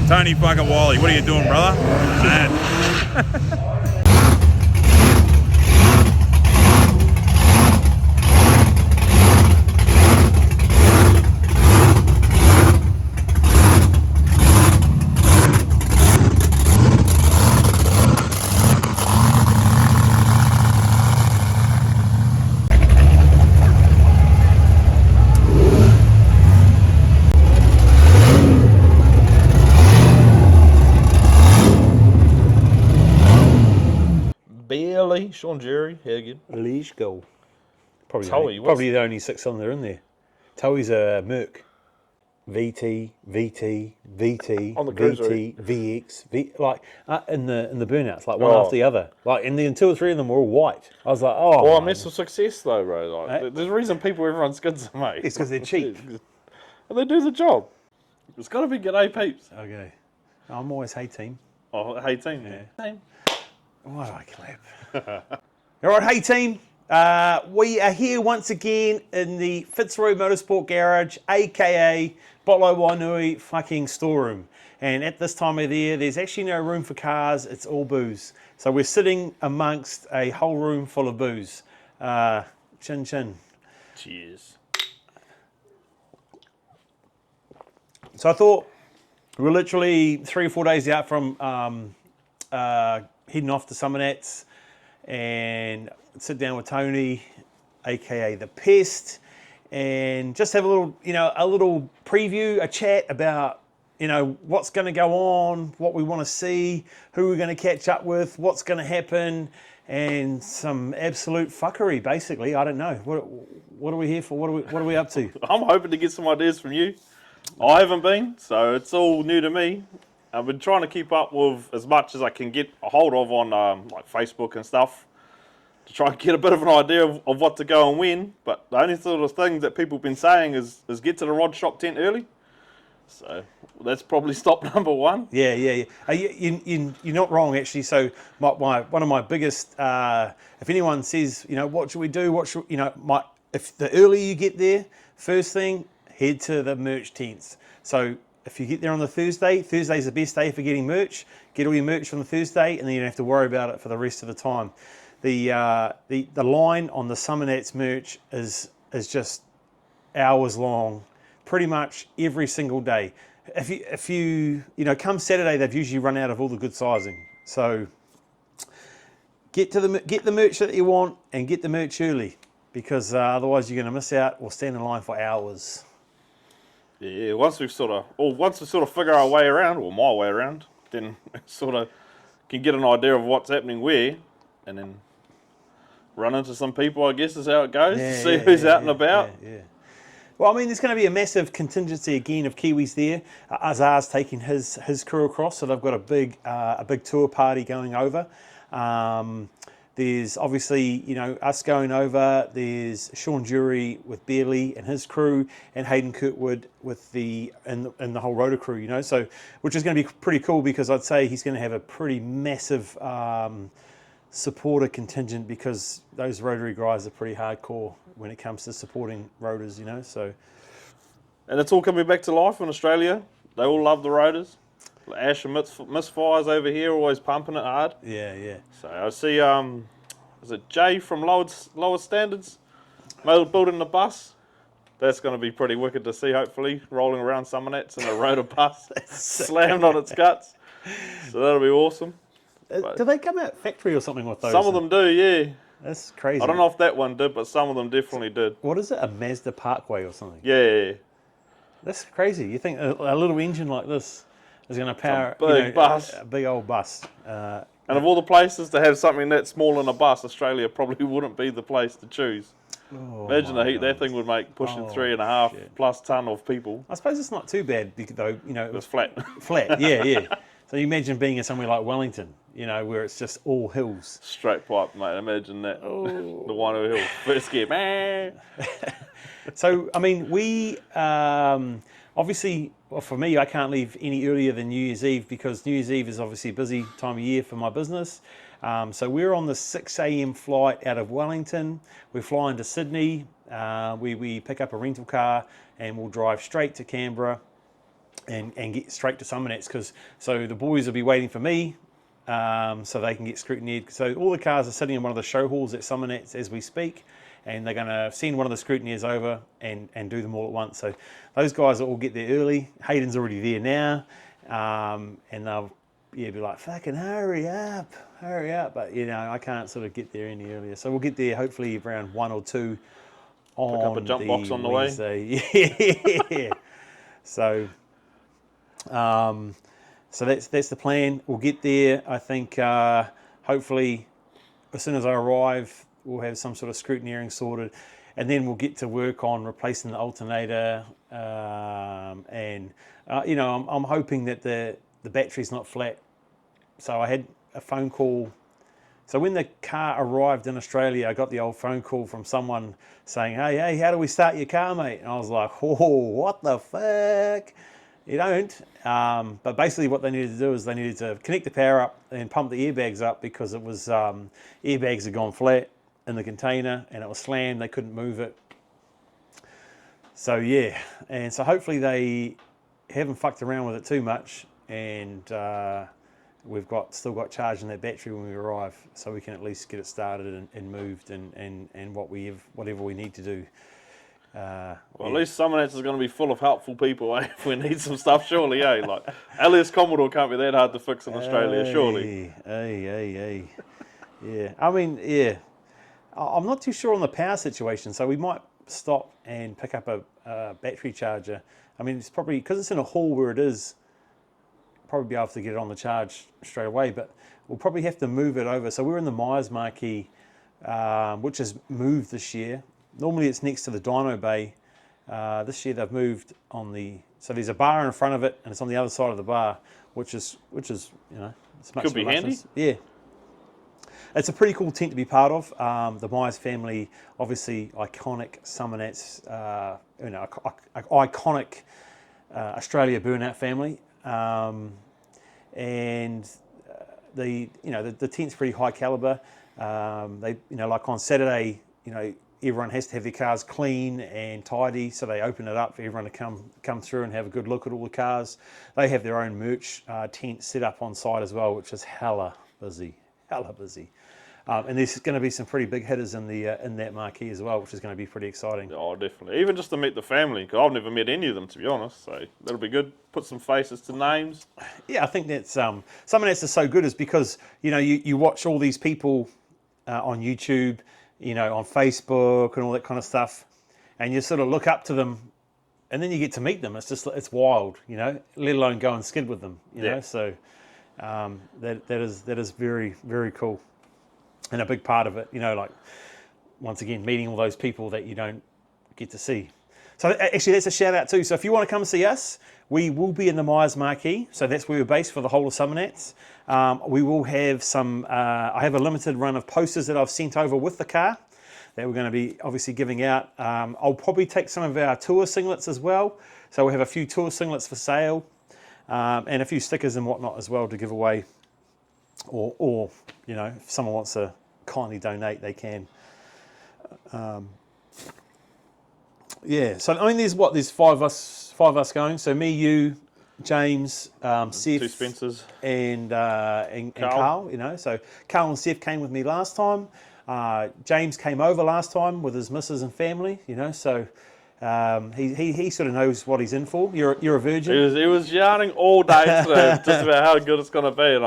Tony fucking Wiley, what are you doing, brother? Man. Sean Jerry, here again. Let's go. Probably the only 6-cylinder in there. Towie's a Merc. VT, On the cruiser. VX, in the burnouts, like one after the other. Like, and then 2 or 3 of them were all white. I was like, oh. Well, I meant some success though, bro. Like, there's a reason everyone skids them, mate. It's because they're cheap. And they do the job. It's got to be good, peeps. Okay. I'm always hey team. Oh, hey team. Yeah. Team. Why do I clap? All right, hey team. We are here once again in the Fitzroy Motorsport garage, aka Botlo Wainui fucking storeroom. And at this time of the year, there's actually no room for cars, it's all booze. So we're sitting amongst a whole room full of booze. Chin chin. Cheers. So I thought we're literally 3 or 4 days out from heading off to Summernats and sit down with Tony, aka the Pest, and just have a little preview, a chat about what's going to go on, what we want to see, who we're going to catch up with, what's going to happen, and some absolute fuckery. Basically, I don't know what are we here for. What are we up to? I'm hoping to get some ideas from you. I haven't been, so it's all new to me. I've been trying to keep up with as much as I can get a hold of on like Facebook and stuff to try and get a bit of an idea of what to go and when. But the only sort of thing that people have been saying is get to the rod shop tent early. So that's probably stop number one. Yeah. You're not wrong, actually. So one of my biggest, if anyone says, what should we do? If the earlier you get there, first thing, head to the merch tents. So if you get there on the Thursday's the best day for getting merch. Get all your merch on the Thursday, and then you don't have to worry about it for the rest of the time. The line on the Summernats merch is just hours long, pretty much every single day. If you come Saturday, they've usually run out of all the good sizing. So get the merch that you want and get the merch early, because otherwise you're going to miss out or stand in line for hours. Yeah, once we sort of figure our way around, or my way around, then sort of can get an idea of what's happening where, and then run into some people, I guess is how it goes, to see who's out and about. Yeah. Well, I mean, there's going to be a massive contingency again of Kiwis there. Azar's taking his crew across, so they've got a big tour party going over. There's obviously, us going over. There's Sean Jury with Bearley and his crew, and Hayden Kirkwood with the whole rotor crew, so which is going to be pretty cool, because I'd say he's going to have a pretty massive supporter contingent, because those rotary guys are pretty hardcore when it comes to supporting rotors, so. And it's all coming back to life in Australia. They all love the rotors. Ash and Misfires over here, always pumping it hard. Yeah. So I see, is it Jay from Lower Standards building the bus? That's going to be pretty wicked to see, hopefully, rolling around Summernats in a rotor bus, slammed on its guts. So that'll be awesome. Do they come out factory or something with those? Some of them do, yeah. That's crazy. I don't know if that one did, but some of them definitely did. What is it, a Mazda Parkway or something? Yeah. That's crazy. You think a little engine like this is going to power a big old bus. And of all the places to have something that small in a bus, Australia probably wouldn't be the place to choose. Oh, imagine the heat that thing would make, pushing 3.5+ ton of people. I suppose it's not too bad, though. It's flat. Flat, yeah. So you imagine being in somewhere like Wellington, where it's just all hills. Straight pipe, mate. Imagine that. Oh. The Wainui Hill. First gear, man. So, I mean, we obviously, well, for me, I can't leave any earlier than New Year's Eve, because New Year's Eve is obviously a busy time of year for my business. So we're on the 6 a.m. flight out of Wellington. We're flying to Sydney. We pick up a rental car and we'll drive straight to Canberra. and get straight to Summernats, because so the boys will be waiting for me, so they can get scrutineered. So all the cars are sitting in one of the show halls at Summernats as we speak, and they're going to send one of the scrutineers over and do them all at once. So those guys will all get there early. Hayden's already there now, and they'll be like, fucking hurry up. But, I can't sort of get there any earlier. So we'll get there hopefully around 1 or 2 on Pick up a jump box on the way. Wednesday. Yeah. So that's the plan. We'll get there. I think hopefully as soon as I arrive, we'll have some sort of scrutineering sorted, and then we'll get to work on replacing the alternator. I'm hoping that the battery's not flat. So I had a phone call. So when the car arrived in Australia, I got the old phone call from someone saying, hey, how do we start your car, mate? And I was like, oh, what the fuck? You don't. But basically what they needed to do is they needed to connect the power up and pump the airbags up, because it was airbags had gone flat in the container and it was slammed. They couldn't move it. So yeah, and so hopefully they haven't fucked around with it too much, and we've still got charge in that battery when we arrive, so we can at least get it started and moved and whatever we need to do. At least Summernats is going to be full of helpful people, eh? If we need some stuff, surely, eh? Like, LS Commodore can't be that hard to fix in Australia, surely. Yeah. I mean, yeah. I'm not too sure on the power situation, so we might stop and pick up a battery charger. I mean, it's probably, because it's in a hall where it is, probably be able to get it on the charge straight away, but we'll probably have to move it over. So we're in the Myers marquee, which has moved this year. Normally it's next to the dyno bay. This year they've moved so there's a bar in front of it, and it's on the other side of the bar, which is it's much Could be handy. Yeah. It's a pretty cool tent to be part of. The Myers family, obviously iconic Summernats, iconic Australia burnout family, and the tent's pretty high caliber. They like on Saturday, everyone has to have their cars clean and tidy, so they open it up for everyone to come through and have a good look at all the cars. They have their own merch tent set up on site as well, which is hella busy. And there's going to be some pretty big hitters in that marquee as well, which is going to be pretty exciting. Oh, definitely. Even just to meet the family, because I've never met any of them, to be honest. So that'll be good. Put some faces to names. Yeah, I think that's something that's so good is because you watch all these people on YouTube, on Facebook and all that kind of stuff, and you sort of look up to them, and then you get to meet them. It's wild, let alone go and skid with them, Yeah. So that is very, very cool. And a big part of it, like, once again, meeting all those people that you don't get to see. So actually, that's a shout out too. So if you want to come see us, we will be in the Myers marquee. So that's where we're based for the whole of Summernats. We will have I have a limited run of posters that I've sent over with the car that we're going to be obviously giving out. I'll probably take some of our tour singlets as well. So we have a few tour singlets for sale, and a few stickers and whatnot as well to give away. Or if someone wants to kindly donate, they can. Yeah. So I mean, there's 5 of us going. So me, you, James, Seth, 2 Spencers, and Carl. So Carl and Seth came with me last time. James came over last time with his missus and family. So. He sort of knows what he's in for. You're a virgin. He was yarning all day today just about how good it's going to be, and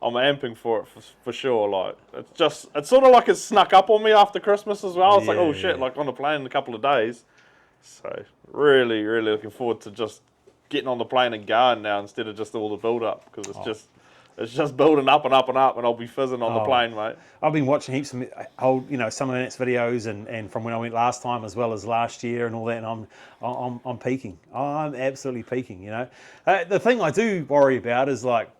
I'm amping for it for sure. Like, it's sort of like it snuck up on me after Christmas as well. It's like, oh shit, like on the plane in a couple of days. So really, really looking forward to just getting on the plane and going now instead of just all the build up, because it's just building up and up and up, and I'll be fizzing on the plane, mate. I've been watching heaps of old, Summernats videos and from when I went last time as well as last year and all that, and I'm peaking. I'm absolutely peaking. The thing I do worry about is like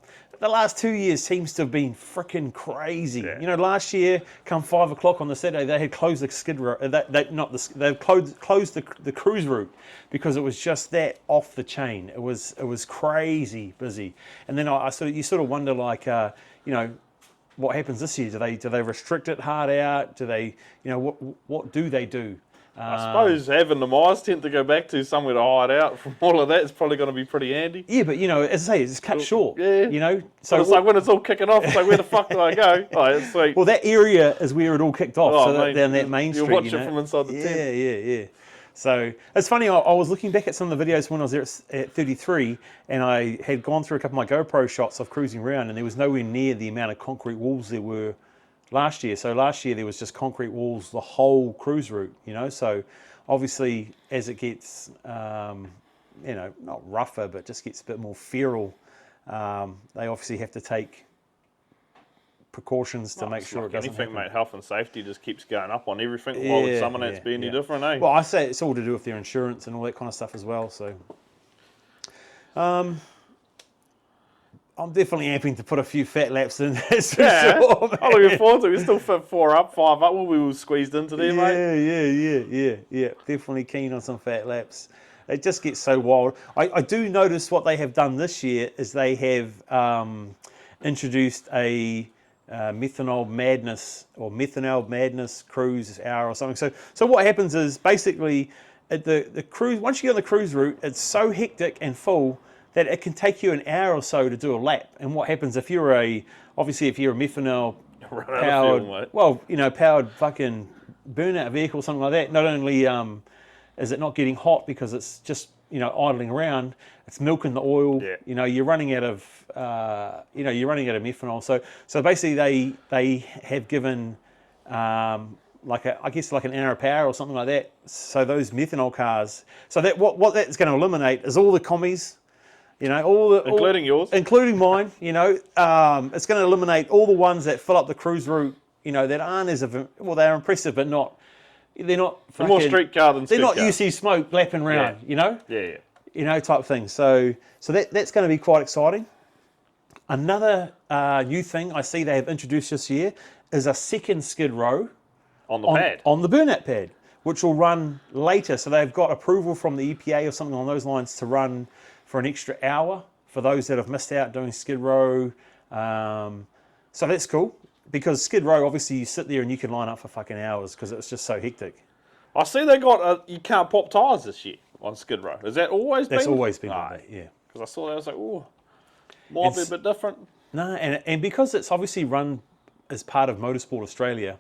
the last 2 years seems to have been freaking crazy. Yeah. Last year, come 5 o'clock on the Saturday, they had closed the skid road. They closed the cruise route because it was just that off the chain. It was crazy busy. And then you sort of wonder, like, what happens this year? Do they restrict it hard out? Do they, what do they do? I suppose having the miles tent to go back to, somewhere to hide out from all of that is probably going to be pretty handy. Yeah, but as I say, it's cut short. Yeah. You know, So it's like when it's all kicking off, it's like, where the fuck do I go? Oh, it's sweet. Well, that area is where it all kicked off. Oh, so mate, down that main street. you watch it from inside the tent. Yeah. So it's funny. I was looking back at some of the videos when I was there at 33, and I had gone through a couple of my GoPro shots of cruising around, and there was nowhere near the amount of concrete walls there were last year. So last year there was just concrete walls the whole cruise route. So obviously as it gets not rougher, but just gets a bit more feral, they obviously have to take precautions to make sure it doesn't anything, happen. mate. Health and safety just keeps going up on everything. Why would Summernats be any different, eh? Well, I say it's all to do with their insurance and all that kind of stuff as well. So I'm definitely aiming to put a few fat laps in. That's for sure, man. I'm looking forward to it. We still fit 4 up, 5 up. Well, we were squeezed into there, mate. Yeah. Definitely keen on some fat laps. It just gets so wild. I do notice what they have done this year is they have introduced a methanol madness cruise hour or something. So what happens is basically at the cruise, once you get on the cruise route, it's so hectic and full that it can take you an hour or so to do a lap. And what happens if you're a methanol powered fucking burnout vehicle or something like that, not only is it not getting hot because it's just idling around, it's milking the oil. Yeah. You're running out of methanol. So basically they have given like an hour of power or something like that. So those methanol cars. So that what that's going to eliminate is all the commies. Including yours, including mine. It's going to eliminate all the ones that fill up the cruise route. That aren't they're impressive, but not. They're not. Fucking, more street car than they're not car. UC smoke lapping around. Yeah. Type thing. So that's going to be quite exciting. Another new thing I see they have introduced this year is a second skid row on the pad, on the burnout pad, which will run later. So they've got approval from the EPA or something along those lines to run for an extra hour for those that have missed out doing Skid Row. So that's cool because Skid Row, obviously you sit there and you can line up for fucking hours because it's just so hectic. I see they got you can't pop tyres this year on Skid Row. Has that always been? That's always been like that, yeah. Because I saw that, I was like, might be a bit different. No, and because it's obviously run as part of Motorsport Australia,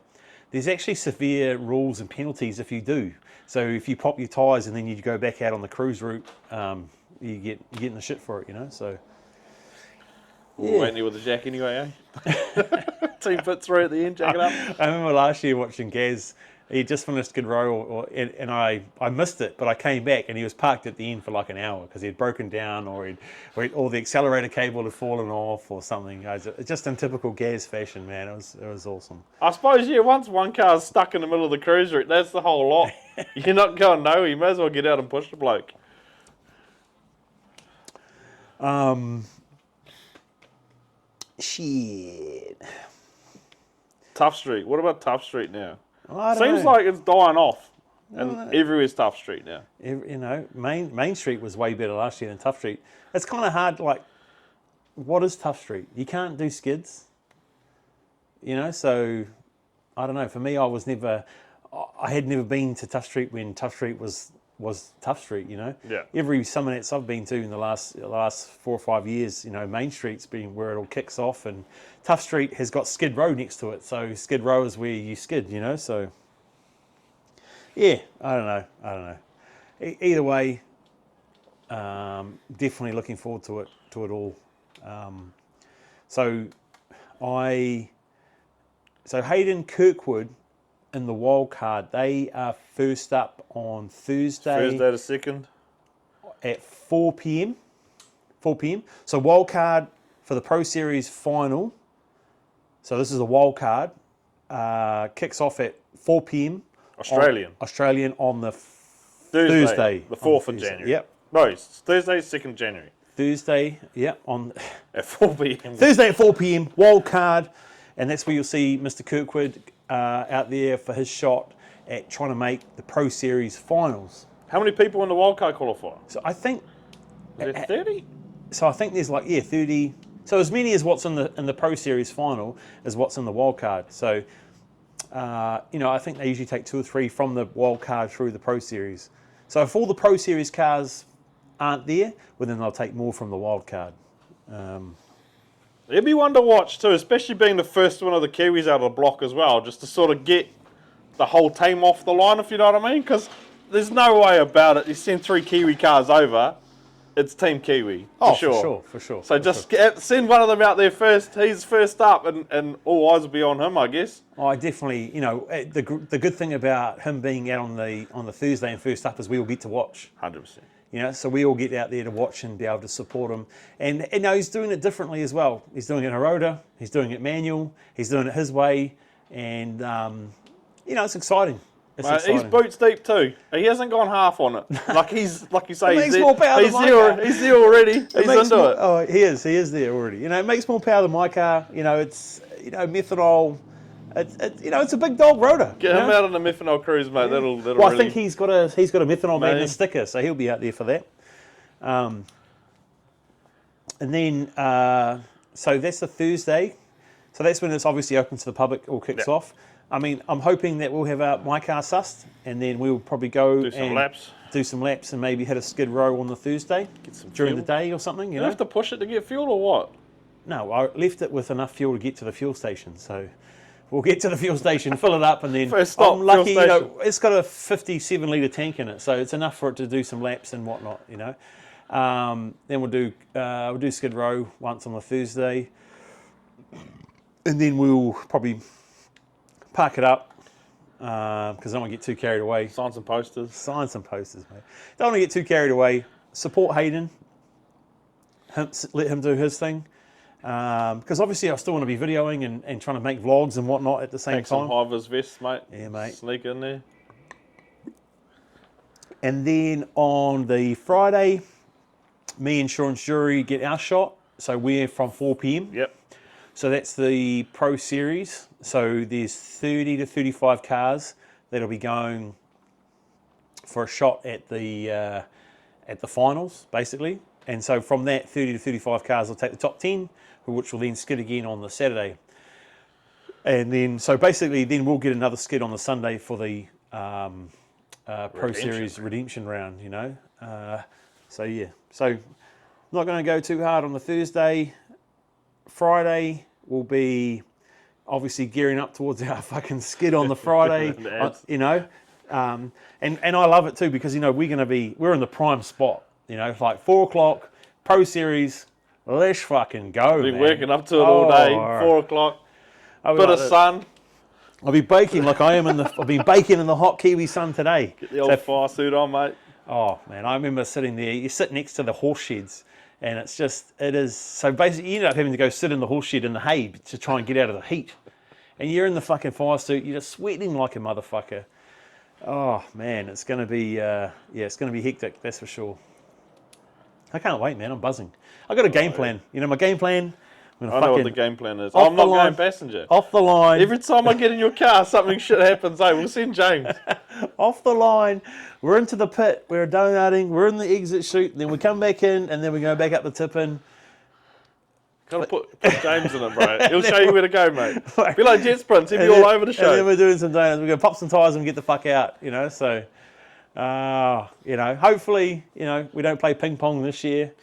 there's actually severe rules and penalties if you do. So if you pop your tyres and then you go back out on the cruise route, you get in the shit for it, so. Yeah. Waiting there with the jack anyway, eh? Team Fitzroy at the end, jack it up. I remember last year watching Gaz. He just finished Skid Row, and I missed it, but I came back and he was parked at the end for like an hour because he'd broken down or the accelerator cable had fallen off or something. Just in typical Gaz fashion, man. It was awesome. I suppose, once one car's stuck in the middle of the cruise route, that's the whole lot. You're not going nowhere. You may as well get out and push the bloke. Shit. Tough Street. What about Tough Street now? Seems like it's dying off, and everywhere's Tough Street now. Main Street was way better last year than Tough Street. It's kind of hard. Like, what is Tough Street? You can't do skids. So I don't know. For me, I had never been to Tough Street when Tough Street was Tough Street. Yeah. Every Summernats I've been to in the last 4 or 5 years, Main Street's been where it all kicks off, and Tough Street has got Skid Row next to it. So Skid Row is where you skid, So yeah, I don't know. Either way, definitely looking forward to it all. So Hayden Kirkwood in the wild card, they are first up on Thursday the 2nd at 4 p.m. 4 p.m. So wild card for the Pro Series final. So this is a wild card. Kicks off at 4 p.m. Australian on the Thursday. The 4th of January. Yep. No, it's Thursday, 2nd January. Thursday, yep. At 4 p.m. Thursday at 4 p.m. Wild card. And that's where you'll see Mr. Kirkwood out there for his shot at trying to make the Pro Series finals. How many people in the wildcard qualify? So I think... Is it 30? So I think there's 30. So as many as what's in the Pro Series final as what's in the wild card. So I think they usually take 2 or 3 from the wild card through the Pro Series. So if all the Pro Series cars aren't there, well, then they'll take more from the wild card. It'd be one to watch too, especially being the first one of the Kiwis out of the block as well, just to sort of get the whole team off the line, if you know what I mean. Because there's no way about it. You send 3 Kiwi cars over, it's Team Kiwi for sure. For sure. So just send one of them out there first. He's first up, and all eyes will be on him, I guess. I definitely, the good thing about him being out on the Thursday and first up is we all get to watch. 100%. So we all get out there to watch and be able to support him. And he's doing it differently as well. He's doing it in a rotor, he's doing it manual, he's doing it his way, and it's exciting. He's boots deep too. He hasn't gone half on it. Like you say, he's more power than my car. He's there already. He's into it. Oh, he is there already. It makes more power than my car. It's methanol. It's a big dog rotor. Get him out on the methanol cruise, mate. Yeah. That'll Well, I really... think he's got a methanol magnet sticker, so he'll be out there for that. And then so that's the Thursday. So that's when it's obviously open to the public. All kicks off. I mean, I'm hoping that we'll have my car sussed, and then we'll probably go do some laps, and maybe hit a skid row on the Thursday during the day or something. You have to push it to get fuel or what? No, I left it with enough fuel to get to the fuel station. So we'll get to the fuel station, fill it up, and then first stop, I'm lucky. fuel station. It's got a 57 litre tank in it, so it's enough for it to do some laps and whatnot. Then we'll do skid row once on the Thursday, and then we'll probably park it up because I don't want to get too carried away. Sign some posters, mate. Don't want to get too carried away. Support Hayden. Let him do his thing. Because obviously I still want to be videoing and trying to make vlogs and whatnot at the same time. Some high-vis vests, mate. Yeah, mate. Sneak in there. And then on the Friday, me and Sean's jury get our shot. So we're from 4 p.m. Yep. So that's the Pro Series. So there's 30 to 35 cars that'll be going for a shot at the finals, basically. And so from that, 30 to 35 cars will take the top 10, which will then skid again on the Saturday. And then, so basically, then we'll get another skid on the Sunday for the Pro Series redemption round, So yeah, so not going to go too hard on the Thursday. Friday will be obviously gearing up towards our fucking skid on the Friday, and I love it too because we're in the prime spot, like 4 o'clock, Pro Series, let's fucking go. Been working up to it all day, 4 o'clock, bit of sun. I'll be baking like I am I've been baking in the hot Kiwi sun today. Get the old fire suit on, mate. Oh man, I remember sitting there. You sit next to the horse sheds. And it is, so basically you end up having to go sit in the horse shed in the hay to try and get out of the heat. And you're in the fucking fire suit, you're just sweating like a motherfucker. Oh man, it's going to be, it's going to be hectic, that's for sure. I can't wait, man, I'm buzzing. I got a game plan, my game plan. I know what the game plan is. I'm not going passenger. Off the line. Every time I get in your car, something shit happens. Hey, we'll send James. Off the line. We're into the pit. We're donating. We're in the exit chute. Then we come back in, and then we go back up the tip-in. Gotta put James in it, bro. He'll show you where to go, mate. Be like jet sprints. He'll be all over the show. And then we're doing some donuts. We're going to pop some tyres and get the fuck out, So, hopefully, we don't play ping pong this year.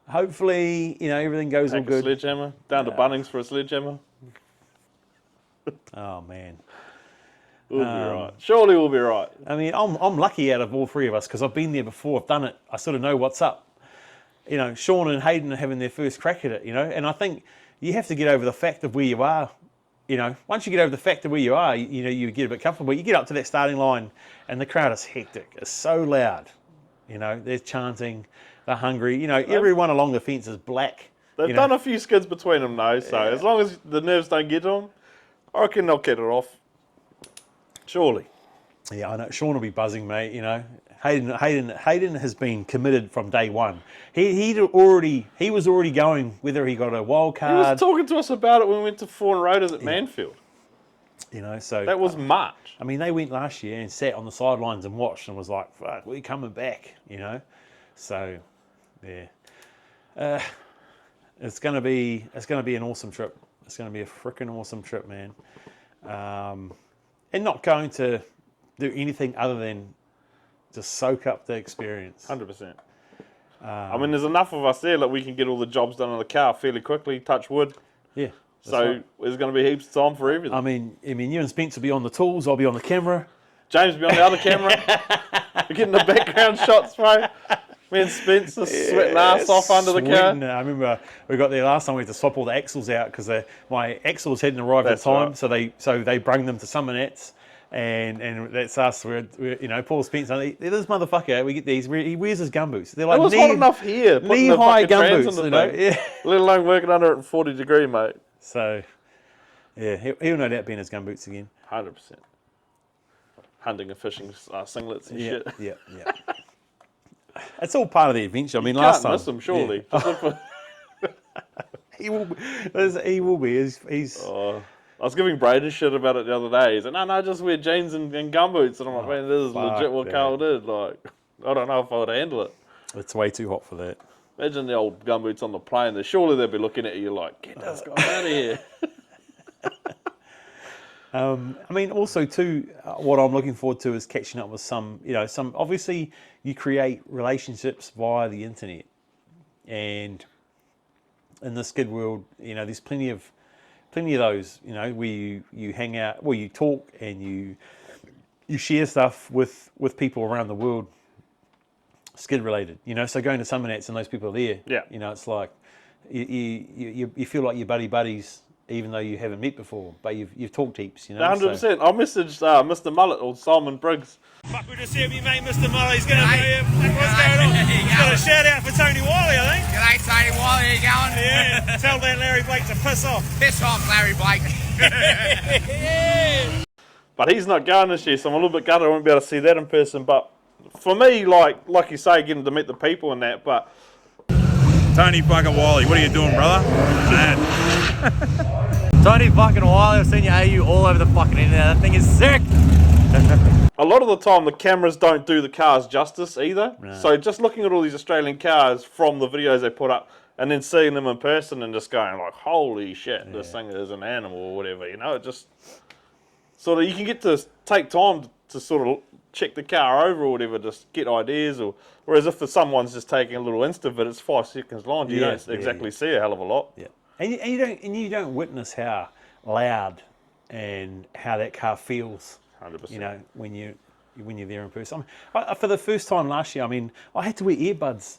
Hopefully, everything goes all good. A sledgehammer, down to Bunnings for a sledgehammer. Oh man, we'll be right. Surely we'll be right. I mean, I'm lucky out of all 3 of us because I've been there before. I've done it. I sort of know what's up. Sean and Hayden are having their first crack at it. And I think you have to get over the fact of where you are. Once you get over the fact of where you are, you get a bit comfortable. You get up to that starting line, and the crowd is hectic. It's so loud. They're chanting. They're hungry. Everyone along the fence is black. They've done a few skids between them though, so as long as the nerves don't get to them, I reckon they'll get it off. Surely. Yeah, I know. Sean will be buzzing, mate. You know, Hayden has been committed from day one. He was already going whether he got a wild card. He was talking to us about it when we went to Four Rotors at Manfield. You know, so that was March. I mean, they went last year and sat on the sidelines and watched and was like, "Fuck, we're coming back." You know, so yeah, it's gonna be an awesome trip. It's gonna be a freaking awesome trip, man. And not going to do anything other than just soak up the experience. 100%. I mean, there's enough of us there that we can get all the jobs done on the car fairly quickly, touch wood. Yeah. So right. there's going to be heaps of time for everything. I mean, you and Spence will be on the tools, I'll be on the camera. James will be on the other camera. We're getting the background shots, bro. Me and Spence are sweating ass off under the car. I remember we got there last time. We had to swap all the axles out because my axles hadn't arrived at the time, right. so they brung them to Summernats, and that's us. We're you know, Paul Spence. This motherfucker. We get these. He wears his gumboots. They're like it was hot enough here. Knee-high gumboots. You know? Yeah. Let alone working under it in 40 degree, mate. So yeah, he'll no doubt be in his gumboots again. 100%. Hunting and fishing singlets and shit. Yeah. It's all part of the adventure. I mean, you last can't time miss him, surely. Yeah. He will be. He's I was giving Braden shit about it the other day. He's like, no, just wear jeans and gumboots. And I'm like, man, this is legit what Carl did. Like, I don't know if I would handle it. It's way too hot for that. Imagine the old gumboots on the plane. Surely they'd be looking at you like, get this guy out of here. I mean, also too, what I'm looking forward to is catching up with some. Obviously, you create relationships via the internet, and in the skid world, there's plenty of those. Where you hang out, where you talk, and you share stuff with people around the world, skid related. So going to Summernats and those people are there. Yeah. It's like you feel like you're buddies. Even though you haven't met before, but you've talked heaps, 100%. So. I messaged Mr. Mullet or Simon Briggs. Fuck, we just heard me mate, Mr. Mullet. He's going to what's going on? He's got a shout out for Tony Wiley, I think. G'day, Tony Wiley. How you going? Yeah. Tell that Larry Blake to piss off. Piss off, Larry Blake. Yeah. But he's not going this year, so I'm a little bit gutted I won't be able to see that in person. But for me, like you say, getting to meet the people and that, but... Tony fucking Wiley, what are you doing, brother? Man. Tony fucking Wiley, I've seen your AU all over the fucking internet. That thing is sick. A lot of the time, the cameras don't do the cars justice either. No. So just looking at all these Australian cars from the videos they put up, and then seeing them in person and just going like, holy shit, this thing is an animal or whatever. It just sort of, you can get to take time to sort of check the car over or whatever, just get ideas. Whereas if someone's just taking a little Insta vid, it's 5 seconds long. You don't exactly see a hell of a lot. Yeah, and you don't witness how loud and how that car feels. 100%. When you're there in person. For the first time last year, I had to wear earbuds,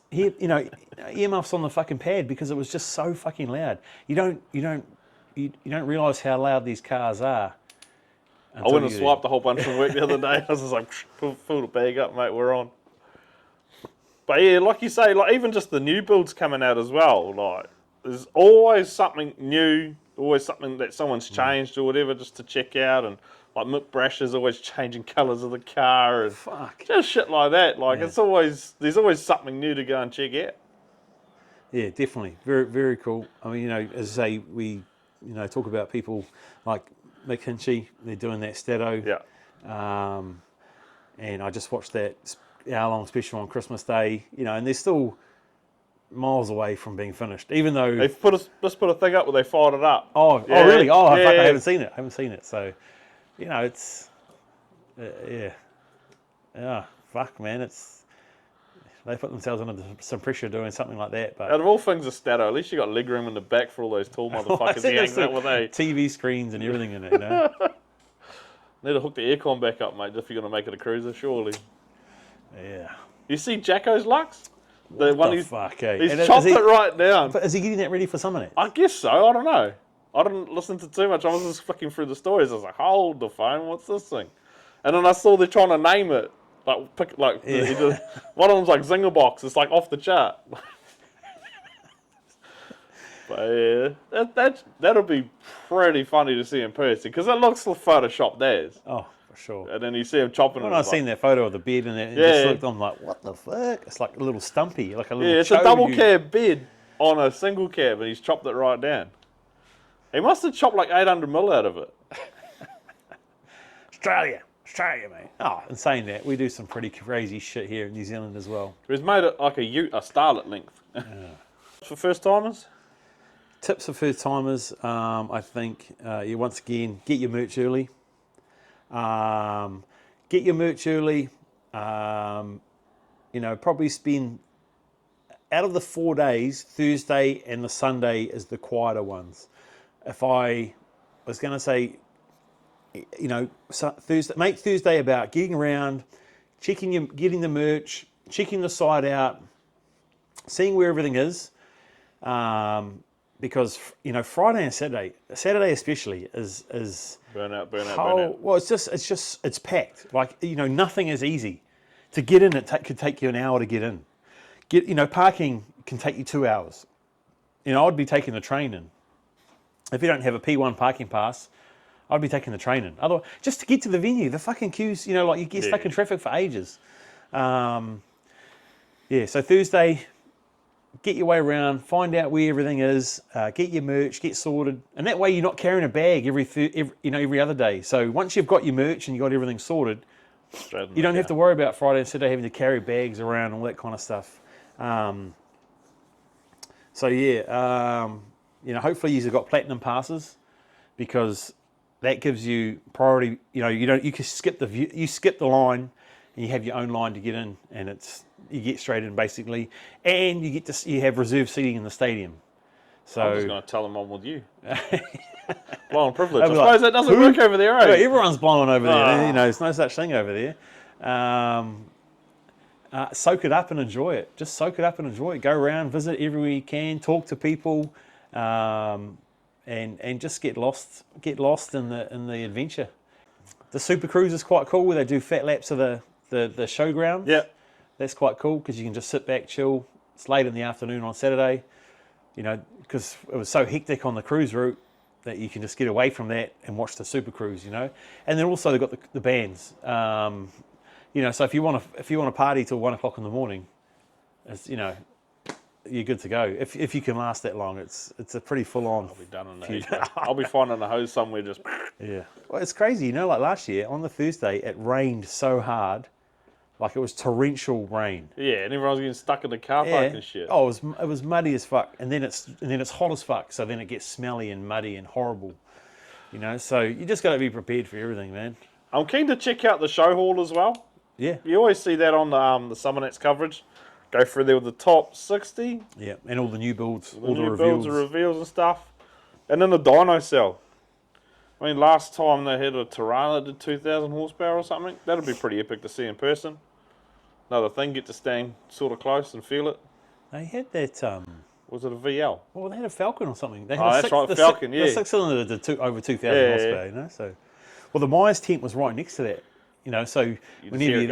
earmuffs on the fucking pad because it was just so fucking loud. You don't realise how loud these cars are. I went and swiped a whole bunch from work the other day. I was just like, fill the bag up, mate, we're on. But yeah, like you say, like even just the new builds coming out as well, like there's always something new, always something that someone's changed or whatever just to check out. And like Mick Brash is always changing colours of the car and just shit like that. Like there's always something new to go and check out. Yeah, definitely. Very, very cool. As I say, we, talk about people like Mick Hinchy, they're doing that Stato. Yeah. And I just watched that hour-long special on Christmas Day, and they're still miles away from being finished, even though... They've just put a thing up where they fired it up. Oh, really? Oh, fuck, I haven't seen it. So, it's... Yeah, fuck, man, it's... They put themselves under some pressure doing something like that. But out of all things, a Stato, at least you got leg room in the back for all those tall motherfuckers hanging out with TV screens and everything in it, Need to hook the aircon back up, mate, if you're going to make it a cruiser, surely. Yeah. You see Jacko's Lux? He's chopped it right down. But is he getting that ready for Summernats? I guess so, I don't know. I didn't listen to too much. I was just flicking through the stories. I was like, hold the phone, what's this thing? And then I saw they're trying to name it. One of them's like Zingerbox. It's like off the chart. But yeah, that'll be pretty funny to see in person because it looks photoshopped as. Oh, for sure. And then you see him chopping. When I seen that photo of the bed and it Yeah. just looked, I'm like, what the fuck? It's like a little stumpy, like a little. Yeah, it's a Cho double you- cab bed on a single cab, and he's chopped it right down. He must have chopped like 800 mil out of it. Australia, mate. Oh, and saying that, we do some pretty crazy shit here in New Zealand as well. He's made it like a starlet length. For first timers. Tips for first timers, I think you once again get your merch early. Get your merch early. Probably spend out of the 4 days, Thursday and the Sunday is the quieter ones. If I was going to say, Thursday, make Thursday about getting around, getting the merch, checking the site out, seeing where everything is. Because Friday and Saturday especially is burnout. Well, it's packed. Like nothing is easy. To get in, could take you an hour to get in. Parking can take you 2 hours. I'd be taking the train in. If you don't have a P1 parking pass, I'd be taking the train in. Otherwise, just to get to the venue, the fucking queues. You get stuck in traffic for ages. So Thursday. Get your way around, find out where everything is, get your merch, get sorted, and that way you're not carrying a bag every other day. So once you've got your merch and you've got everything sorted, you don't have to worry about Friday and Saturday having to carry bags around and all that kind of stuff. Hopefully you've got platinum passes because that gives you priority. You can skip the line and you have your own line to get in, and you get straight in basically, and you have reserved seating in the stadium. So I'm just going to tell them I'm with you. Blowing privilege. I suppose that doesn't work over there, eh? Everyone's blowing over there. There's no such thing over there. Soak it up and enjoy it. Just soak it up and enjoy it. Go around, visit everywhere you can, talk to people, and just get lost in the adventure. The Super Cruise is quite cool where they do fat laps of the showground. Yeah. That's quite cool because you can just sit back, chill. It's late in the afternoon on Saturday, because it was so hectic on the cruise route that you can just get away from that and watch the Super Cruise, And then also they've got the bands, So if you want to party till 1 o'clock in the morning, it's, you're good to go. If you can last that long, it's a pretty full on. I'll be done in that. I'll be finding a hose somewhere just. Yeah. Well, it's crazy, like last year on the Thursday, it rained so hard. Like it was torrential rain. Yeah, and everyone's getting stuck in the car park and shit. Oh, it was muddy as fuck, and then it's hot as fuck. So then it gets smelly and muddy and horrible. So you just got to be prepared for everything, man. I'm keen to check out the show hall as well. Yeah. You always see that on the Summernats coverage. Go through there with the top 60. Yeah, and all the new builds, all the new reveals. builds, the reveals and stuff. And then the dyno cell. I mean, last time they had a Tirana that did 2,000 horsepower or something. That'd be pretty epic to see in person. Another thing, get to stand sort of close and feel it. They had that. Was it a VL? Well, they had a Falcon or something. They had That's right, Falcon, yeah. The 6-cylinder did over 2,000 horsepower, So, well, the Myers tent was right next to that. So whenever you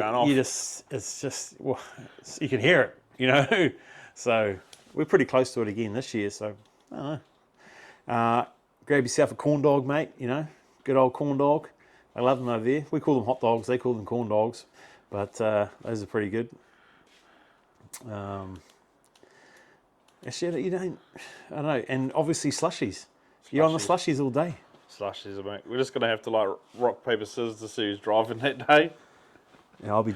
can hear it, So we're pretty close to it again this year. So I don't know. Grab yourself a corn dog, mate. Good old corn dog. I love them over there. We call them hot dogs. They call them corn dogs. But those are pretty good. Actually, I don't know. And obviously slushies. You're on the slushies all day. Slushies, mate. We're just gonna have to rock paper scissors to see who's driving that day. Yeah, I'll be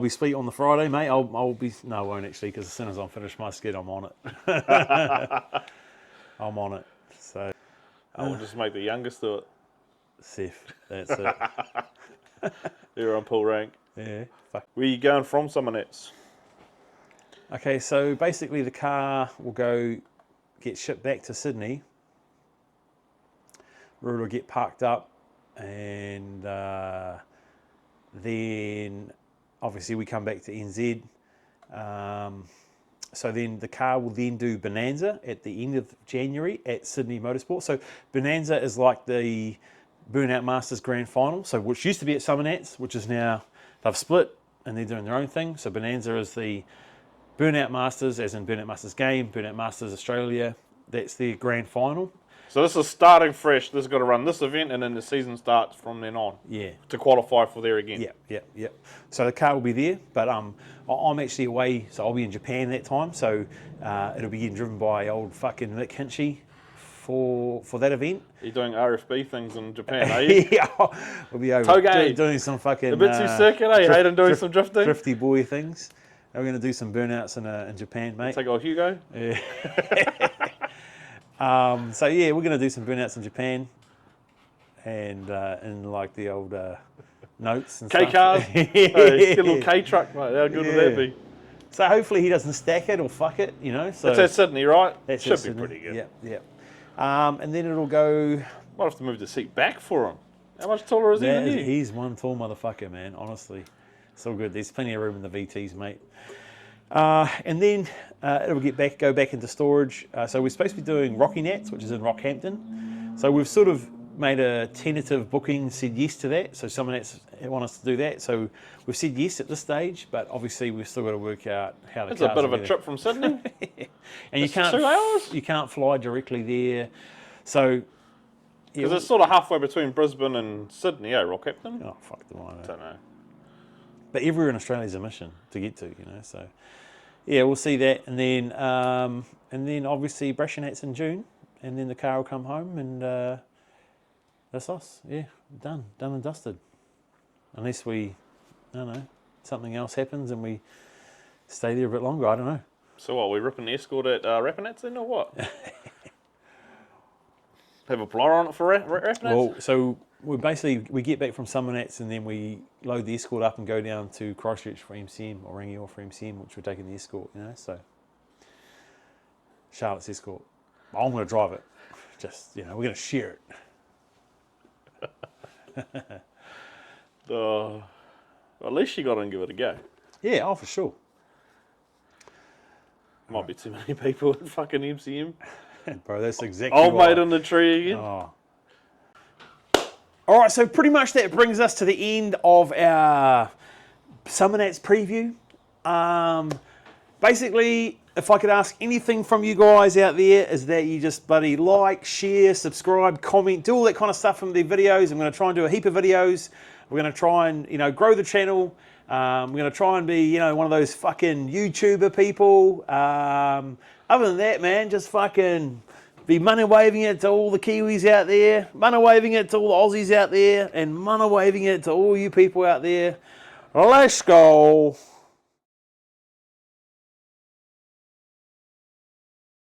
split on the Friday, mate. I'll be no, I won't actually, because as soon as I'm finished my skid, I'm on it. I'm on it. So I'll just make the youngest do it. Seth, that's it. They're on pull rank. Yeah. Fuck. Where are you going from, Summernats? Okay, so basically the car will get shipped back to Sydney. Route will get parked up, and then obviously we come back to NZ. So then the car will then do Bonanza at the end of January at Sydney Motorsport. So Bonanza is like the Burnout Masters Grand Final, so which used to be at Summernats, which is now they've split and they're doing their own thing. So Bonanza is the Burnout Masters, as in Burnout Masters Game, Burnout Masters Australia, that's their grand final. So this is starting fresh. This has got to run this event, and then the season starts from then on. Yeah. To qualify for there again. Yeah. So the car will be there, but I'm actually away, so I'll be in Japan that time. So it'll be getting driven by old fucking Nick Hinchy for that event. You're doing RFB things in Japan, are you? Yeah, we'll be over Toge. doing some fucking A bit too circuit, eh? Hayden doing some drifting. Drifty boy things. We're going to do some burnouts in Japan, mate. Take old Hugo. Yeah. So yeah, we're going to do some burnouts in Japan, and in like the old notes and K stuff. cars. Get a little K truck, mate. How good would that be? So hopefully he doesn't stack it or fuck it, you know. So That's at Sydney, right? that's Should at be Sydney. pretty good. Yeah. And then it'll go. Might have to move the seat back for him. How much taller is he than you? He's one tall motherfucker, man. Honestly, it's all good. There's plenty of room in the VTs, mate. And then it'll go back into storage. So we're supposed to be doing Rocky Nats, which is in Rockhampton. So we've sort of made a tentative booking, said yes to that. So Summernats want us to do that. So we've said yes at this stage, but obviously we've still got to work out how the It's a cars bit of will a be trip from Sydney. and you can't 2 hours? you can't fly directly there. So Because it's sort of halfway between Brisbane and Sydney, Rockhampton? oh fuck them, I know. Don't know. But everywhere in Australia is a mission to get to, you know. So yeah, we'll see that, and then obviously Brashnats in June, and then the car will come home, and that's us. Yeah, done and dusted. Unless we, I don't know, something else happens and we stay there a bit longer. I don't know. So what, we ripping the Escort at Rapinats then, or what? Have a plotter on it for Rapinats? Well, so we get back from Summernats, and then we load the Escort up and go down to Christchurch for MCM, or Rangiora for MCM, which we're taking the Escort, you know. So Charlotte's Escort. I'm going to drive it. Just, you know, we're going to share it. Well, at least you got to give it a go. Yeah, oh, for sure. Might be too many people at fucking MCM. Bro, that's exactly Old why. mate on the tree again. Oh. All right, so pretty much that brings us to the end of our Summernats preview. Basically, if I could ask anything from you guys out there, is that you just bloody like, share, subscribe, comment, do all that kind of stuff from the videos. I'm going to try and do a heap of videos. We're going to try and, you know, grow the channel. We're going to try and be, you know, one of those fucking YouTuber people. Other than that, man, just fucking be money waving it to all the Kiwis out there, money waving it to all the Aussies out there, and money waving it to all you people out there. Let's go.